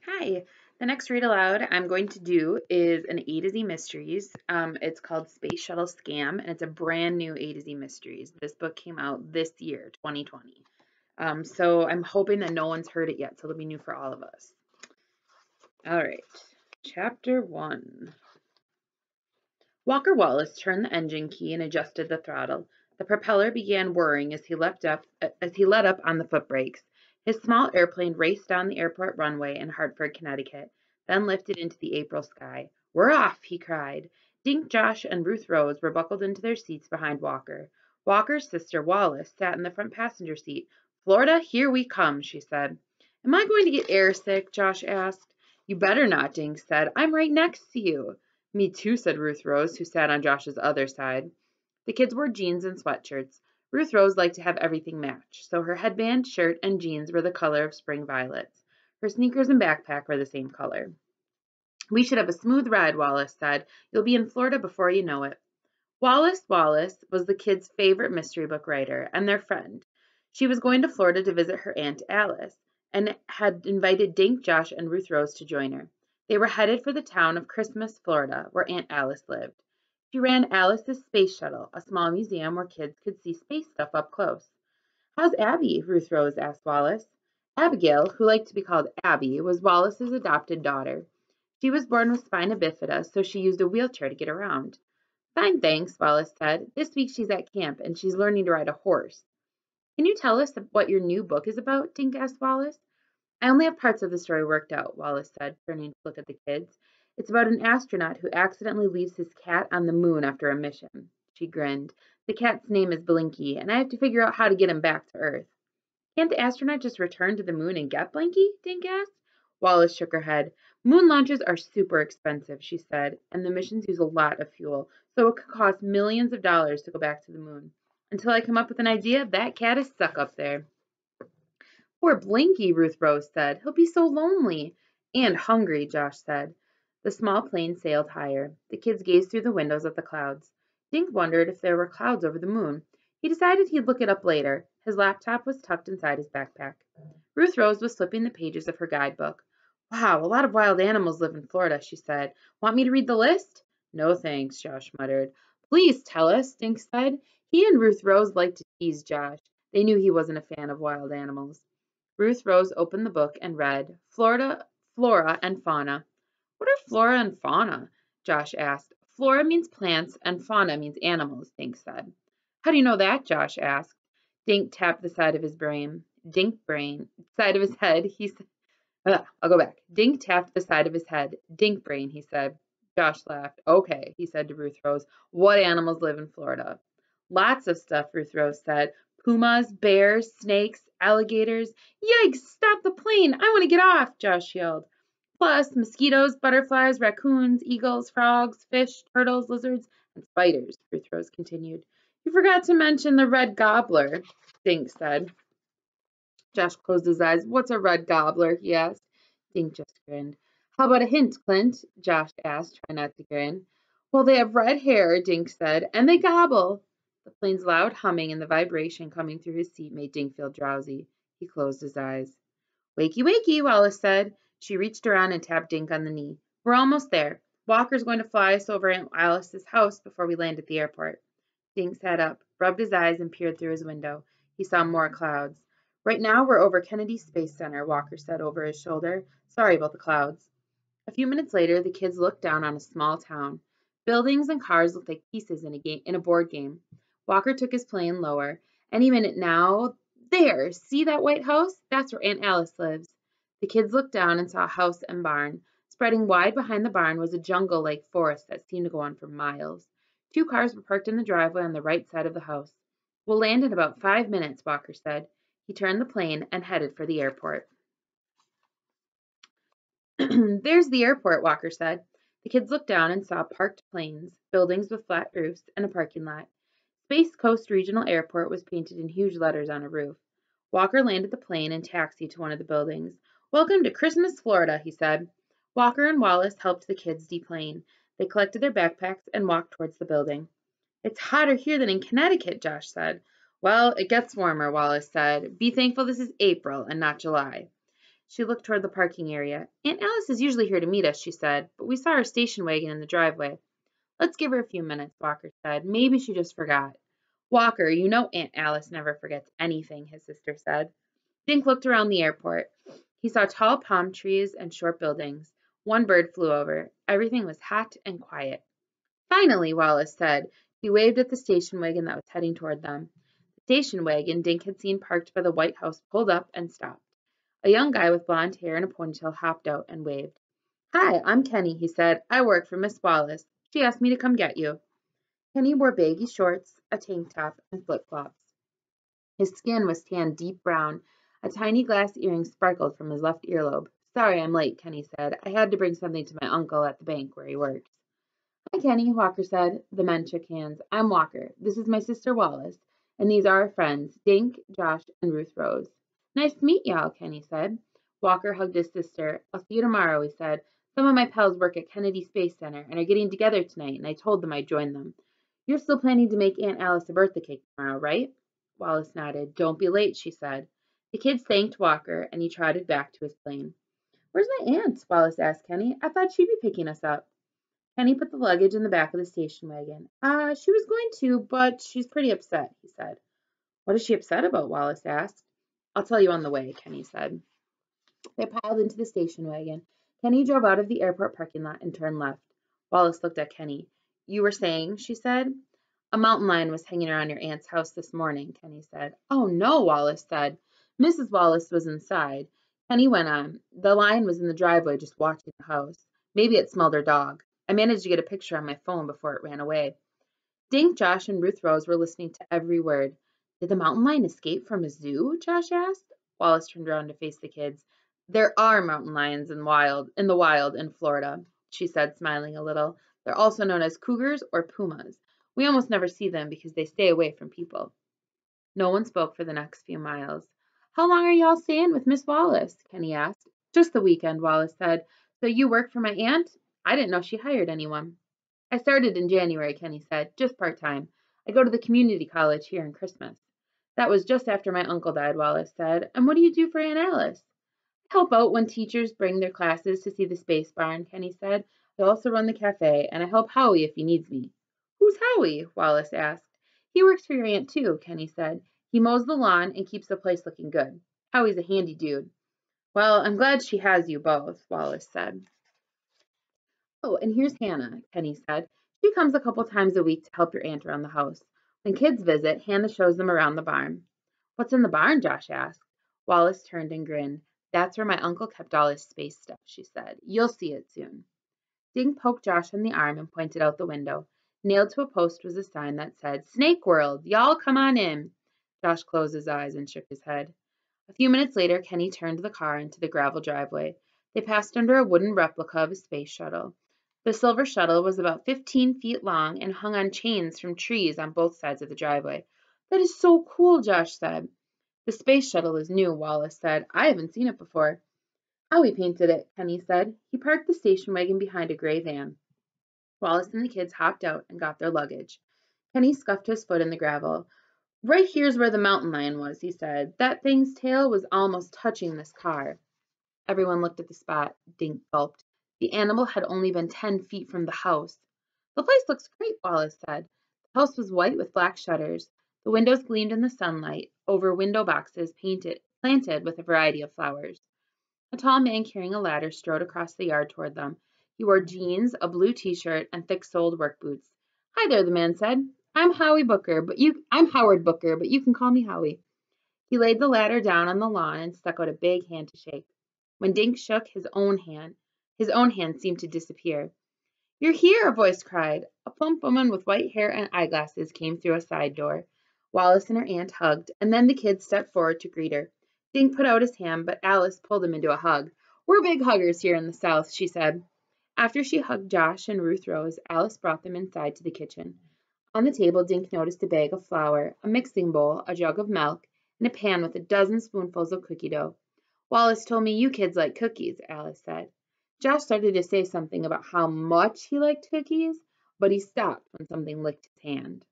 Hi. The next read aloud I'm going to do is an A to Z Mysteries. It's called Space Shuttle Scam, and it's a brand new A to Z Mysteries. This book came out this year, 2020. So I'm hoping that no one's heard it yet, so it'll be new for all of us. All right, Chapter 1. Walker Wallace turned the engine key and adjusted the throttle. The propeller began whirring as he let up on the foot brakes. His small airplane raced down the airport runway in Hartford, Connecticut, then lifted into the April sky. "We're off!" he cried. Dink, Josh, and Ruth Rose were buckled into their seats behind Walker. Walker's sister, Wallace, sat in the front passenger seat. "Florida, here we come," she said. "Am I going to get airsick?" Josh asked. "You better not," Dink said. "I'm right next to you." "Me too," said Ruth Rose, who sat on Josh's other side. The kids wore jeans and sweatshirts. Ruth Rose liked to have everything match, so her headband, shirt, and jeans were the color of spring violets. Her sneakers and backpack were the same color. "We should have a smooth ride," Wallace said. "You'll be in Florida before you know it." Wallace was the kids' favorite mystery book writer and their friend. She was going to Florida to visit her Aunt Alice and had invited Dink, Josh, and Ruth Rose to join her. They were headed for the town of Christmas, Florida, where Aunt Alice lived. She ran Alice's Space Shuttle, a small museum where kids could see space stuff up close. "How's Abby?" Ruth Rose asked Wallace. Abigail, who liked to be called Abby, was Wallace's adopted daughter. She was born with spina bifida, so she used a wheelchair to get around. "Fine, thanks," Wallace said. "This week she's at camp, and she's learning to ride a horse." "Can you tell us what your new book is about?" Dink asked Wallace. "I only have parts of the story worked out," Wallace said, turning to look at the kids. "It's about an astronaut who accidentally leaves his cat on the moon after a mission." She grinned. "The cat's name is Blinky, and I have to figure out how to get him back to Earth." "Can't the astronaut just return to the moon and get Blinky?" Dink asked. Wallace shook her head. "Moon launches are super expensive," she said, "and the missions use a lot of fuel, so it could cost millions of dollars to go back to the moon. Until I come up with an idea, that cat is stuck up there." "Poor Blinky," Ruth Rose said. "He'll be so lonely." "And hungry," Josh said. The small plane sailed higher. The kids gazed through the windows at the clouds. Dink wondered if there were clouds over the moon. He decided he'd look it up later. His laptop was tucked inside his backpack. Ruth Rose was flipping the pages of her guidebook. "Wow, a lot of wild animals live in Florida," she said. "Want me to read the list?" "No, thanks," Josh muttered. "Please tell us," Dink said. He and Ruth Rose liked to tease Josh. They knew he wasn't a fan of wild animals. Ruth Rose opened the book and read, Flora and Fauna. "What are flora and fauna?" Josh asked. "Flora means plants and fauna means animals," Dink said. "How do you know that?" Josh asked. Dink tapped the side of his side of his head. I'll go back. Dink tapped the side of his head. "Dink brain," he said. Josh laughed. "Okay," he said to Ruth Rose. "What animals live in Florida?" "Lots of stuff," Ruth Rose said. "Pumas, bears, snakes, alligators." "Yikes! Stop the plane! I want to get off!" Josh yelled. "Plus mosquitoes, butterflies, raccoons, eagles, frogs, fish, turtles, lizards, and spiders," Ruth Rose continued. "You forgot to mention the red gobbler," Dink said. Josh closed his eyes. "What's a red gobbler?" he asked. Dink just grinned. "How about a hint, Clint?" Josh asked, trying not to grin. "Well, they have red hair," Dink said, "and they gobble." The plane's loud humming and the vibration coming through his seat made Dink feel drowsy. He closed his eyes. "Wakey, wakey," Wallace said. She reached around and tapped Dink on the knee. "We're almost there. Walker's going to fly us over Aunt Alice's house before we land at the airport." Dink sat up, rubbed his eyes, and peered through his window. He saw more clouds. "Right now we're over Kennedy Space Center," Walker said over his shoulder. "Sorry about the clouds." A few minutes later, the kids looked down on a small town. Buildings and cars looked like pieces in a board game. Walker took his plane lower. "Any minute now. There, see that white house? That's where Aunt Alice lives." The kids looked down and saw a house and barn. Spreading wide behind the barn was a jungle-like forest that seemed to go on for miles. Two cars were parked in the driveway on the right side of the house. "We'll land in about 5 minutes," Walker said. He turned the plane and headed for the airport. "There's the airport," Walker said. The kids looked down and saw parked planes, buildings with flat roofs, and a parking lot. Space Coast Regional Airport was painted in huge letters on a roof. Walker landed the plane and taxied to one of the buildings. "Welcome to Christmas, Florida," he said. Walker and Wallace helped the kids deplane. They collected their backpacks and walked towards the building. "It's hotter here than in Connecticut," Josh said. "Well, it gets warmer," Wallace said. "Be thankful this is April and not July." She looked toward the parking area. Aunt Alice is usually here to meet us, she said, but we saw her station wagon in the driveway. Let's give her a few minutes, Walker said. Maybe she just forgot. Walker, you know Aunt Alice never forgets anything, his sister said. Dink looked around the airport. He saw tall palm trees and short buildings. One bird flew over. Everything was hot and quiet. Finally, Wallace said. He waved at the station wagon that was heading toward them. The station wagon Dink had seen parked by the White House pulled up and stopped. A young guy with blond hair and a ponytail hopped out and waved. Hi, I'm Kenny, he said. I work for Miss Wallace. She asked me to come get you. Kenny wore baggy shorts, a tank top, and flip-flops. His skin was tanned deep brown. A tiny glass earring sparkled from his left earlobe. Sorry I'm late, Kenny said. I had to bring something to my uncle at the bank where he works. Hi, Kenny, Walker said. The men shook hands. I'm Walker. This is my sister Wallace, and these are our friends, Dink, Josh, and Ruth Rose. Nice to meet y'all, Kenny said. Walker hugged his sister. I'll see you tomorrow, he said. Some of my pals work at Kennedy Space Center and are getting together tonight, and I told them I'd join them. You're still planning to make Aunt Alice a birthday cake tomorrow, right? Wallace nodded. Don't be late, she said. The kids thanked Walker, and he trotted back to his plane. Where's my aunt? Wallace asked Kenny. I thought she'd be picking us up. Kenny put the luggage in the back of the station wagon. She was going to, but she's pretty upset, he said. What is she upset about? Wallace asked. I'll tell you on the way, Kenny said. They piled into the station wagon. Kenny drove out of the airport parking lot and turned left. Wallace looked at Kenny. You were saying, she said. A mountain lion was hanging around your aunt's house this morning, Kenny said. Oh, no, Wallace said. Mrs. Wallace was inside. Kenny went on. The lion was in the driveway just watching the house. Maybe it smelled her dog. I managed to get a picture on my phone before it ran away. Dink, Josh, and Ruth Rose were listening to every word. Did the mountain lion escape from a zoo? Josh asked. Wallace turned around to face the kids. There are mountain lions in the wild in Florida, she said, smiling a little. They're also known as cougars or pumas. We almost never see them because they stay away from people. No one spoke for the next few miles. How long are y'all staying with Miss Wallace? Kenny asked. Just the weekend, Wallace said. So you work for my aunt? I didn't know she hired anyone. I started in January, Kenny said, just part-time. I go to the community college here in Christmas. That was just after my uncle died, Wallace said. And what do you do for Aunt Alice? I help out when teachers bring their classes to see the space barn, Kenny said. I also run the cafe, and I help Howie if he needs me. Who's Howie? Wallace asked. He works for your aunt, too, Kenny said. He mows the lawn and keeps the place looking good. Howie's a handy dude. Well, I'm glad she has you both, Wallace said. Oh, and here's Hannah, Kenny said. She comes a couple times a week to help your aunt around the house. When kids visit, Hannah shows them around the barn. What's in the barn? Josh asked. Wallace turned and grinned. That's where my uncle kept all his space stuff, she said. You'll see it soon. Dink poked Josh in the arm and pointed out the window. Nailed to a post was a sign that said, Snake World, y'all come on in. Josh closed his eyes and shook his head. A few minutes later, Kenny turned the car into the gravel driveway. They passed under a wooden replica of a space shuttle. The silver shuttle was about 15 feet long and hung on chains from trees on both sides of the driveway. That is so cool, Josh said. The space shuttle is new, Wallace said. I haven't seen it before. Howie painted it, Kenny said. He parked the station wagon behind a gray van. Wallace and the kids hopped out and got their luggage. Kenny scuffed his foot in the gravel. Right here's where the mountain lion was, he said. That thing's tail was almost touching this car. Everyone looked at the spot. Dink gulped. The animal had only been 10 feet from the house. The place looks great, Wallace said. The house was white with black shutters. The windows gleamed in the sunlight over window boxes planted with a variety of flowers. A tall man carrying a ladder strode across the yard toward them. He wore jeans, a blue t-shirt, and thick-soled work boots. Hi there, the man said. I'm Howard Booker, but you can call me Howie. He laid the ladder down on the lawn and stuck out a big hand to shake. When Dink shook his own hand seemed to disappear. You're here, a voice cried. A plump woman with white hair and eyeglasses came through a side door. Wallace and her aunt hugged, and then the kids stepped forward to greet her. Dink put out his hand, but Alice pulled him into a hug. We're big huggers here in the South, she said. After she hugged Josh and Ruth Rose, Alice brought them inside to the kitchen. On the table, Dink noticed a bag of flour, a mixing bowl, a jug of milk, and a pan with a dozen spoonfuls of cookie dough. Wallace told me you kids like cookies, Alice said. Josh started to say something about how much he liked cookies, but he stopped when something licked his hand.